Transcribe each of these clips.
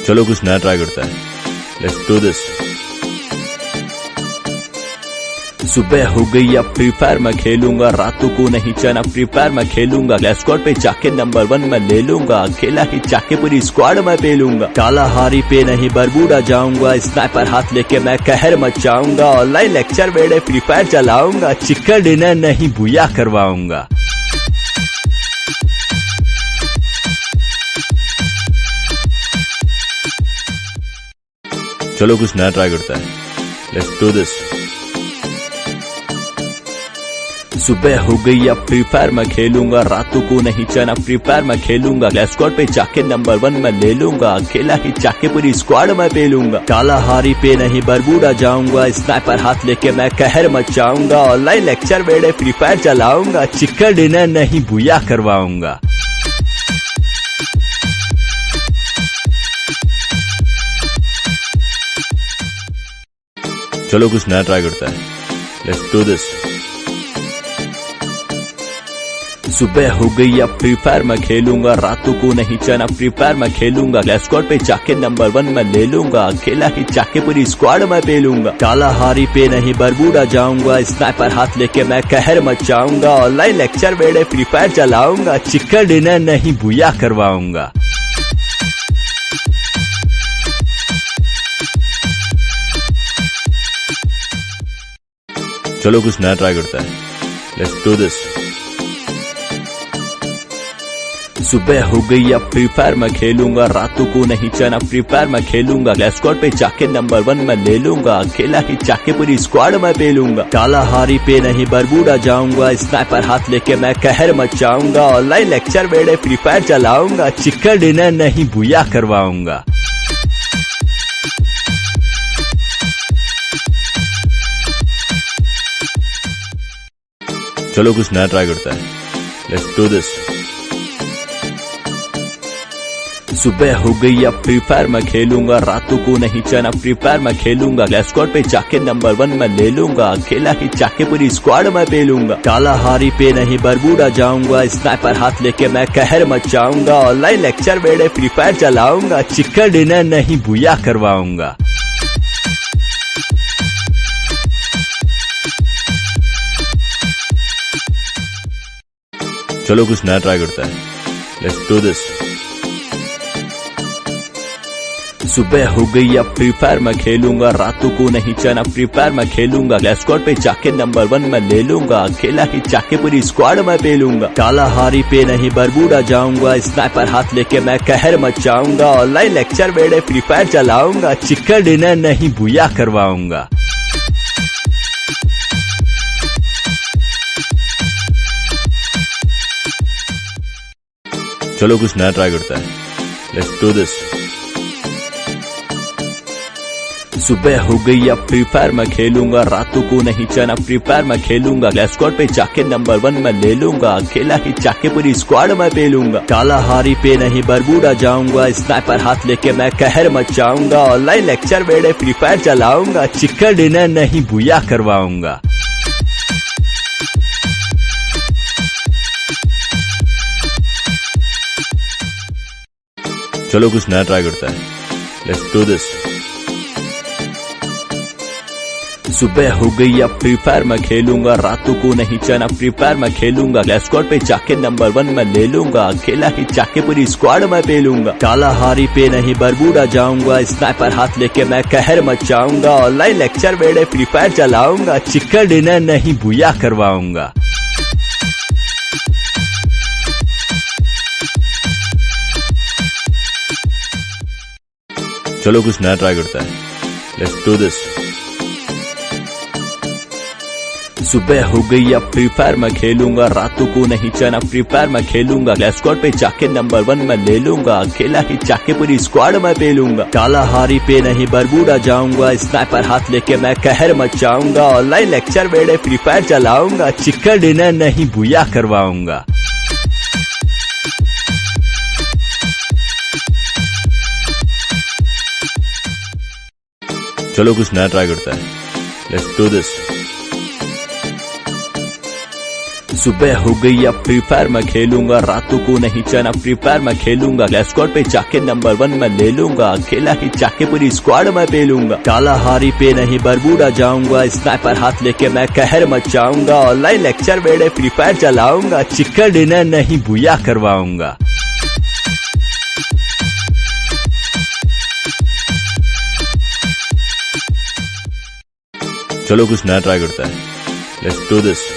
चलो कुछ नया ट्राई करता है। Let's do this. सुबह हो गई अब फ्री फायर मैं खेलूंगा, रातों को नहीं चना फ्री फायर मैं खेलूंगा। क्लास स्क्वाड पे जाके नंबर 1 मैं ले लूंगा, अकेला ही जाके पूरी स्क्वाड मैं पेलूंगा। कालाहारी पे नहीं बरबूडा जाऊंगा, स्नाइपर हाथ लेके मैं कहर मचाऊंगा। ऑनलाइन लेक्चर वेड़े फ्री फायर चलाऊंगा, चिकन डिनर नहीं बुया करवाऊंगा। चलो कुछ नया ट्राई करता है। Let's do this. सुबह हो गई अब फ्री फायर मैं खेलूंगा, रातों को नहीं चना फ्री फायर मैं खेलूंगा। क्लास स्क्वाड पे जाके नंबर 1 मैं ले लूंगा, अकेला ही जाके पूरी स्क्वाड मैं पेलूंगा। कालाहारी पे नहीं बरबूडा जाऊंगा, स्नाइपर हाथ लेके मैं कहर मचाऊंगा। ऑनलाइन लेक्चर वेड़े फ्री फायर चलाऊंगा, चिकन डिनर नहीं बुया करवाऊंगा। चलो कुछ नया ट्राई करता है। Let's do this. सुबह हो गई अब फ्री फायर मैं खेलूंगा, रातों को नहीं चना फ्री फायर मैं खेलूंगा। क्लास स्क्वाड पे जाके नंबर 1 मैं ले लूंगा, अकेला ही जाके पूरी स्क्वाड मैं पेलूंगा। कालाहारी पे नहीं बरबूडा जाऊंगा, स्नाइपर हाथ लेके मैं कहर मचाऊंगा। ऑनलाइन लेक्चर वेड़े फ्री फायर चलाऊंगा, चिकन डिनर नहीं बुया करवाऊंगा। चलो कुछ नया ट्राई करता है। Let's do this. सुबह हो गई अब फ्री फायर मैं खेलूंगा, रातों को नहीं चना फ्री फायर मैं खेलूंगा। क्लास स्क्वाड पे जाके नंबर 1 मैं ले लूंगा, अकेला ही जाके पूरी स्क्वाड मैं पेलूंगा। कालाहारी पे नहीं बरबूडा जाऊंगा, स्नाइपर हाथ लेके मैं कहर मचाऊंगा। ऑनलाइन लेक्चर वेड़े फ्री फायर चलाऊंगा, चिकन डिनर नहीं बुया करवाऊंगा। चलो कुछ नया ट्राई करता है। Let's do this. सुबह हो गई अब फ्री फायर मैं खेलूंगा, रातों को नहीं चना फ्री फायर मैं खेलूंगा। क्लास स्क्वाड पे जाके नंबर 1 मैं ले लूंगा, अकेला ही जाके पूरी स्क्वाड मैं पेलूंगा। कालाहारी पे नहीं बरबूडा जाऊंगा, स्नाइपर हाथ लेके मैं कहर मचाऊंगा। ऑनलाइन लेक्चर वेड़े फ्री फायर चलाऊंगा, चिकन डिनर नहीं बुया करवाऊंगा। चलो कुछ नया ट्राई करता है। Let's do this. सुबह हो गई अब फ्री फायर मैं खेलूंगा, रातों को नहीं चना फ्री फायर मैं खेलूंगा। क्लास स्क्वाड पे जाके नंबर 1 मैं ले लूंगा, अकेला ही जाके पूरी स्क्वाड मैं पेलूंगा। कालाहारी पे नहीं बरबूडा जाऊंगा, स्नाइपर हाथ लेके मैं कहर मचाऊंगा। ऑनलाइन लेक्चर वेड़े फ्री फायर चलाऊंगा, चिकन डिनर नहीं बुया करवाऊंगा। चलो कुछ नया ट्राई करता है। Let's do this. सुबह हो गई अब फ्री फायर मैं खेलूंगा, रातों को नहीं चना फ्री फायर मैं खेलूंगा। क्लास स्क्वाड पे जाके नंबर 1 मैं ले लूंगा, अकेला ही जाके पूरी स्क्वाड मैं पेलूंगा। कालाहारी पे नहीं बरबूडा जाऊंगा, स्नाइपर हाथ लेके मैं कहर मचाऊंगा। ऑनलाइन लेक्चर वेड़े फ्री फायर चलाऊंगा, चिकन डिनर नहीं बुया करवाऊंगा। चलो कुछ नया ट्राई करता है। Let's do this. सुबह हो गई अब फ्री फायर मैं खेलूंगा, रातों को नहीं चना फ्री फायर मैं खेलूंगा। क्लास स्क्वाड पे जाके नंबर 1 मैं ले लूंगा, अकेला ही जाके पूरी स्क्वाड मैं पेलूंगा। कालाहारी पे नहीं बरबूडा जाऊंगा, स्नाइपर हाथ लेके मैं कहर मचाऊंगा। ऑनलाइन लेक्चर वेड़े फ्री फायर चलाऊंगा, चिकन डिनर नहीं बुया करवाऊंगा। चलो कुछ नया ट्राई करता है। Let's do this. सुबह हो गई अब फ्री फायर मैं खेलूंगा, रातों को नहीं चना फ्री फायर मैं खेलूंगा। क्लास स्क्वाड पे जाके नंबर 1 मैं ले लूंगा, अकेला ही जाके पूरी स्क्वाड मैं पेलूंगा। कालाहारी पे नहीं बरबूडा जाऊंगा, स्नाइपर हाथ लेके मैं कहर मचाऊंगा। ऑनलाइन लेक्चर वेड़े फ्री फायर चलाऊंगा, चिकन डिनर नहीं बुया करवाऊंगा। चलो कुछ नया ट्राई करता है। Let's do this. सुबह हो गई अब फ्री फायर मैं खेलूंगा, रातों को नहीं चना फ्री फायर मैं खेलूंगा, क्लैश स्क्वाड पे जाके नंबर 1 मैं ले लूंगा, अकेला ही जाके पूरी स्क्वाड मैं पेलूंगा, कालाहारी पे नहीं बरबूडा जाऊंगा, स्नाइपर हाथ लेके मैं कहर मचाऊंगा, ऑनलाइन लेक्चर बेड़े फ्री फायर चलाऊंगा, चिकन डिनर नहीं बुया करवाऊंगा। चलो कुछ नया ट्राई करता है, लेट्स डू दिस।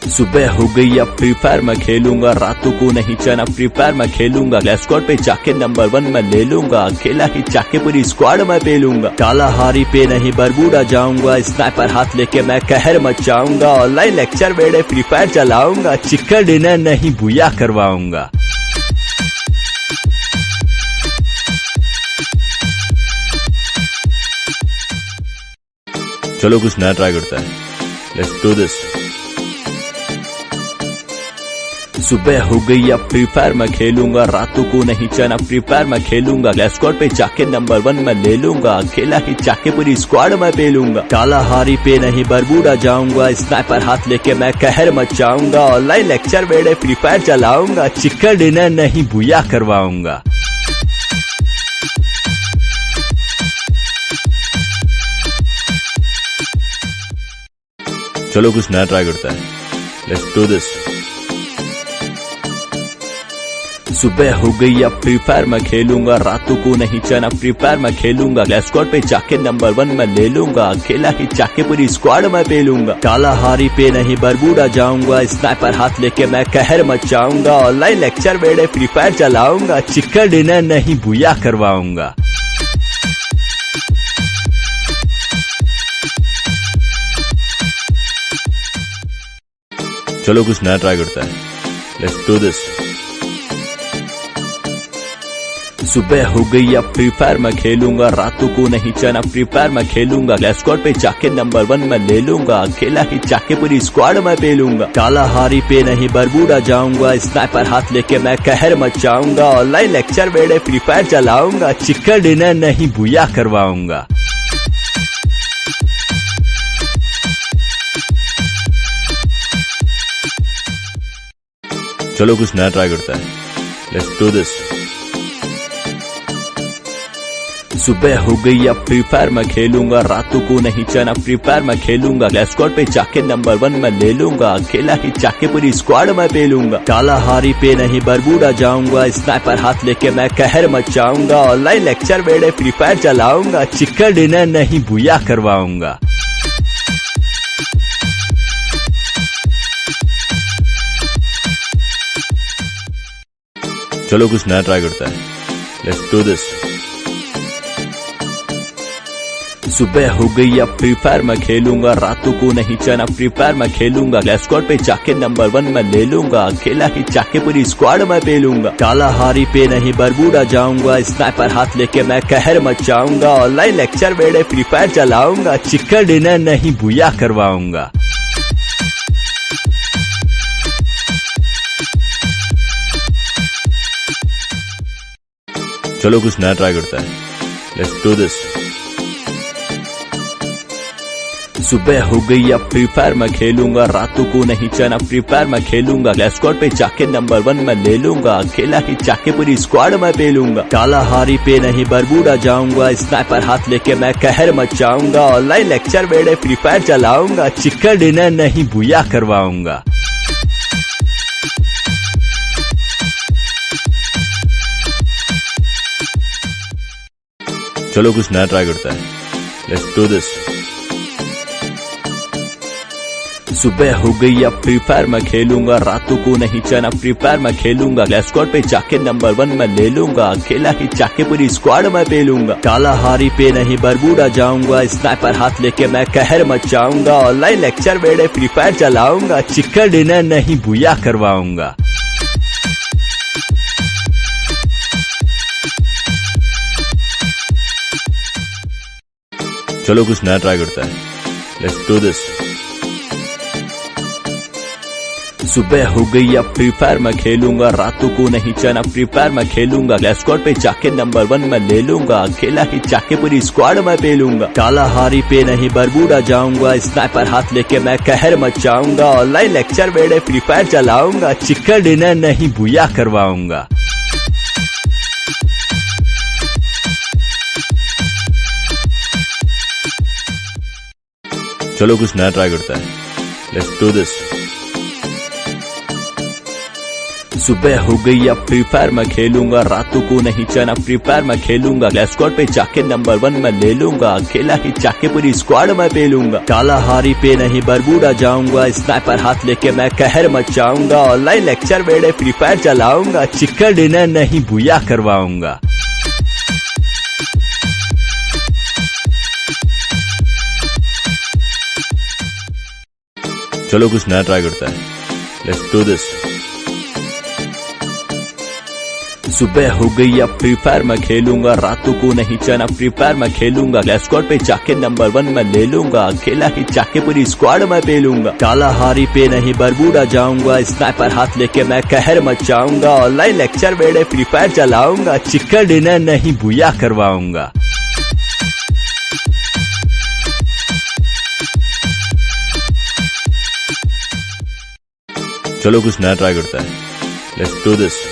सुबह हो गई अब फ्री फायर मैं खेलूंगा, रातों को नहीं चना फ्री फायर मैं खेलूंगा, क्लैश स्क्वाड पे जाके नंबर 1 मैं ले लूंगा, अकेला ही जाके पूरी स्क्वाड मैं पेलूंगा, कालाहारी पे नहीं बरबूडा जाऊंगा, स्नाइपर हाथ लेके मैं कहर मचाऊंगा, ऑनलाइन लेक्चर बेड़े फ्री फायर चलाऊंगा, चिकन डिनर नहीं बुया करवाऊंगा। चलो कुछ नया ट्राई करता है, लेट्स डू दिस। सुबह हो गई अब फ्री फायर मैं खेलूंगा, रातों को नहीं चना फ्री फायर मैं खेलूंगा, क्लैश स्क्वाड पे जाके नंबर 1 मैं ले लूंगा, अकेला ही जाके पूरी स्क्वाड मैं पेलूंगा, कालाहारी पे नहीं बरबूडा जाऊंगा, स्नाइपर हाथ लेके मैं कहर मचाऊंगा, ऑनलाइन लेक्चर बेड़े फ्री फायर चलाऊंगा, चिकन डिनर नहीं बुया करवाऊंगा। चलो कुछ नया ट्राई करता है, लेट्स डू दिस। सुबह हो गई अब फ्री फायर मैं खेलूंगा, रातों को नहीं चना फ्री फायर मैं खेलूंगा, क्लैश स्क्वाड पे जाके नंबर 1 मैं ले लूंगा, अकेला ही जाके पूरी स्क्वाड मैं पेलूंगा, कालाहारी पे नहीं बरबूडा जाऊंगा, स्नाइपर हाथ लेके मैं कहर मचाऊंगा, ऑनलाइन लेक्चर बेड़े फ्री फायर चलाऊंगा, चिकन डिनर नहीं बुया करवाऊंगा। चलो कुछ नया ट्राई करता है, लेट्स डू दिस। सुबह हो गई अब फ्री फायर मैं खेलूंगा, रातों को नहीं चना फ्री फायर मैं खेलूंगा, क्लैश स्क्वाड पे जाके नंबर 1 मैं ले लूंगा, अकेला ही जाके पूरी स्क्वाड मैं पेलूंगा, कालाहारी पे नहीं बरबूडा जाऊंगा, स्नाइपर हाथ लेके मैं कहर मचाऊंगा, ऑनलाइन लेक्चर बेड़े फ्री फायर चलाऊंगा, चिकन डिनर नहीं बुया करवाऊंगा। चलो कुछ नया ट्राई करता है, लेट्स डू दिस। सुबह हो गई अब फ्री फायर मैं खेलूंगा, रातों को नहीं चना फ्री फायर मैं खेलूंगा, क्लैश स्क्वाड पे जाके नंबर 1 मैं ले लूंगा, अकेला ही जाके पूरी स्क्वाड मैं पेलूंगा, कालाहारी पे नहीं बरबूडा जाऊंगा, स्नाइपर हाथ लेके मैं कहर मचाऊंगा, ऑनलाइन लेक्चर बेड़े फ्री फायर चलाऊंगा, चिकन डिनर नहीं बुया करवाऊंगा। चलो कुछ नया ट्राई करता है, लेट्स डू दिस। सुबह हो गई अब फ्री फायर मैं खेलूंगा, रातों को नहीं चना फ्री फायर मैं खेलूंगा, क्लैश स्क्वाड पे जाके नंबर 1 मैं ले लूंगा, अकेला ही जाके पूरी स्क्वाड मैं पेलूंगा, कालाहारी पे नहीं बरबूडा जाऊंगा, स्नाइपर हाथ लेके मैं कहर मचाऊंगा, ऑनलाइन लेक्चर बेड़े फ्री फायर चलाऊंगा, चिकन डिनर नहीं बुया करवाऊंगा। चलो कुछ नया ट्राई करता है, लेट्स डू दिस। सुबह हो गई अब फ्री फायर मैं खेलूंगा, रातों को नहीं चना फ्री फायर मैं खेलूंगा, क्लैश स्क्वाड पे जाके नंबर 1 मैं ले लूंगा, अकेला ही जाके पूरी स्क्वाड मैं पेलूंगा, कालाहारी पे नहीं बरबूडा जाऊंगा, स्नाइपर हाथ लेके मैं कहर मचाऊंगा, ऑनलाइन लेक्चर बेड़े फ्री फायर चलाऊंगा, चिकन डिनर नहीं बुया करवाऊंगा। चलो कुछ नया ट्राई करता है, लेट्स डू दिस। सुबह हो गई अब फ्री फायर मैं खेलूंगा, रातों को नहीं चना फ्री फायर मैं खेलूंगा, क्लैश स्क्वाड पे जाके नंबर 1 मैं ले लूंगा, अकेला ही जाके पूरी स्क्वाड मैं पेलूंगा, कालाहारी पे नहीं बरबूडा जाऊंगा, स्नाइपर हाथ लेके मैं कहर मचाऊंगा, ऑनलाइन लेक्चर बेड़े फ्री फायर चलाऊंगा, चिकन डिनर नहीं बुया करवाऊंगा। चलो कुछ नया ट्राई करता है, लेट्स डू दिस। सुबह हो गई अब फ्री फायर मैं खेलूंगा, रातों को नहीं चना फ्री फायर मैं खेलूंगा, क्लैश स्क्वाड पे जाके नंबर 1 मैं ले लूंगा, अकेला ही जाके पूरी स्क्वाड मैं पेलूंगा, कालाहारी पे नहीं बरबूडा जाऊंगा, स्नाइपर हाथ लेके मैं कहर मचाऊंगा, ऑनलाइन लेक्चर बेड़े फ्री फायर चलाऊंगा, चिकन डिनर नहीं बुया करवाऊंगा। चलो कुछ नया ट्राई करता है, लेट्स डू दिस। सुबह हो गई अब फ्री फायर मैं खेलूंगा, रातों को नहीं चना फ्री फायर मैं खेलूंगा, क्लैश स्क्वाड पे जाके नंबर 1 मैं ले लूंगा, अकेला ही जाके पूरी स्क्वाड मैं पेलूंगा, कालाहारी पे नहीं बरबूडा जाऊंगा, स्नाइपर हाथ लेके मैं कहर मचाऊंगा, ऑनलाइन लेक्चर बेड़े फ्री फायर चलाऊंगा, चिकन डिनर नहीं बुया करवाऊंगा। चलो कुछ नया ट्राई करता है, लेट्स डू दिस। सुबह हो गई अब फ्री फायर मैं खेलूंगा, रातों को नहीं चना फ्री फायर मैं खेलूंगा, क्लैश स्क्वाड पे जाके नंबर 1 मैं ले लूंगा, अकेला ही जाके पूरी स्क्वाड मैं पेलूंगा, कालाहारी पे नहीं बरबूडा जाऊंगा, स्नाइपर हाथ लेके मैं कहर मचाऊंगा, ऑनलाइन लेक्चर बेड़े फ्री फायर चलाऊंगा, चिकन डिनर नहीं बुया करवाऊंगा। चलो कुछ नया ट्राई करता है, लेट्स डू दिस।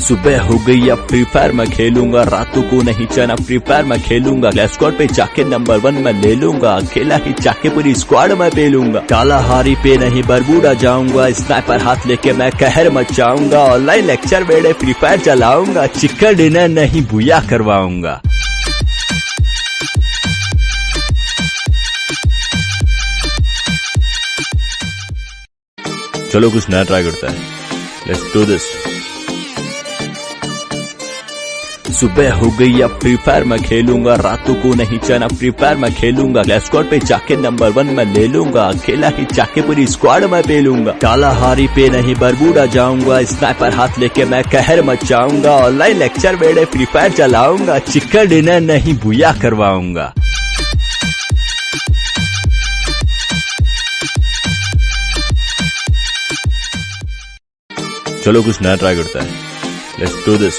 सुबह हो गई अब फ्री फायर मैं खेलूंगा, रातों को नहीं चना फ्री फायर मैं खेलूंगा, क्लैश स्क्वाड पे जाके नंबर 1 मैं ले लूंगा, अकेला ही जाके पूरी स्क्वाड मैं पेलूंगा, कालाहारी पे नहीं बरबूडा जाऊंगा, स्नाइपर हाथ लेके मैं कहर मचाऊंगा, ऑनलाइन लेक्चर बेड़े फ्री फायर चलाऊंगा, चिकन डिनर नहीं बुया करवाऊंगा। चलो कुछ नया ट्राई करता है, लेट्स डू दिस। सुबह हो गई अब फ्री फायर मैं खेलूंगा, रातों को नहीं चना फ्री फायर मैं खेलूंगा, क्लैश स्क्वाड पे जाके नंबर 1 मैं ले लूंगा, अकेला ही जाके पूरी स्क्वाड मैं पेलूंगा, कालाहारी पे नहीं बरबूडा जाऊंगा, स्नाइपर हाथ लेके मैं कहर मचाऊंगा, ऑनलाइन लेक्चर बेड़े फ्री फायर चलाऊंगा, चिकन डिनर नहीं बुया करवाऊंगा। चलो कुछ नया ट्राई करता है, लेट्स डू दिस।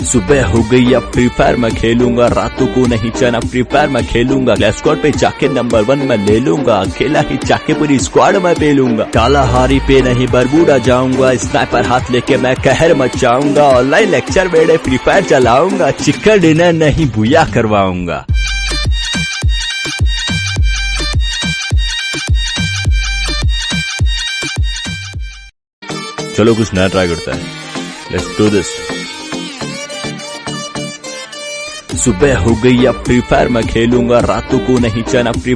सुबह हो गई अब फ्री फायर मैं खेलूंगा, रातों को नहीं चना फ्री फायर मैं खेलूंगा, क्लैश स्क्वाड पे जाके नंबर 1 मैं ले लूंगा, अकेला ही जाके पूरी स्क्वाड मैं पेलूंगा, कालाहारी पे नहीं बरबूडा जाऊंगा, स्नाइपर हाथ लेके मैं कहर मचाऊंगा, ऑनलाइन लेक्चर बेड़े फ्री फायर चलाऊंगा, चिकन डिनर नहीं बुया करवाऊंगा। चलो कुछ नया ट्राई करता है, लेट्स डू दिस। सुबह हो गई अब फ्री फायर मैं खेलूंगा, रातों को नहीं चना फ्री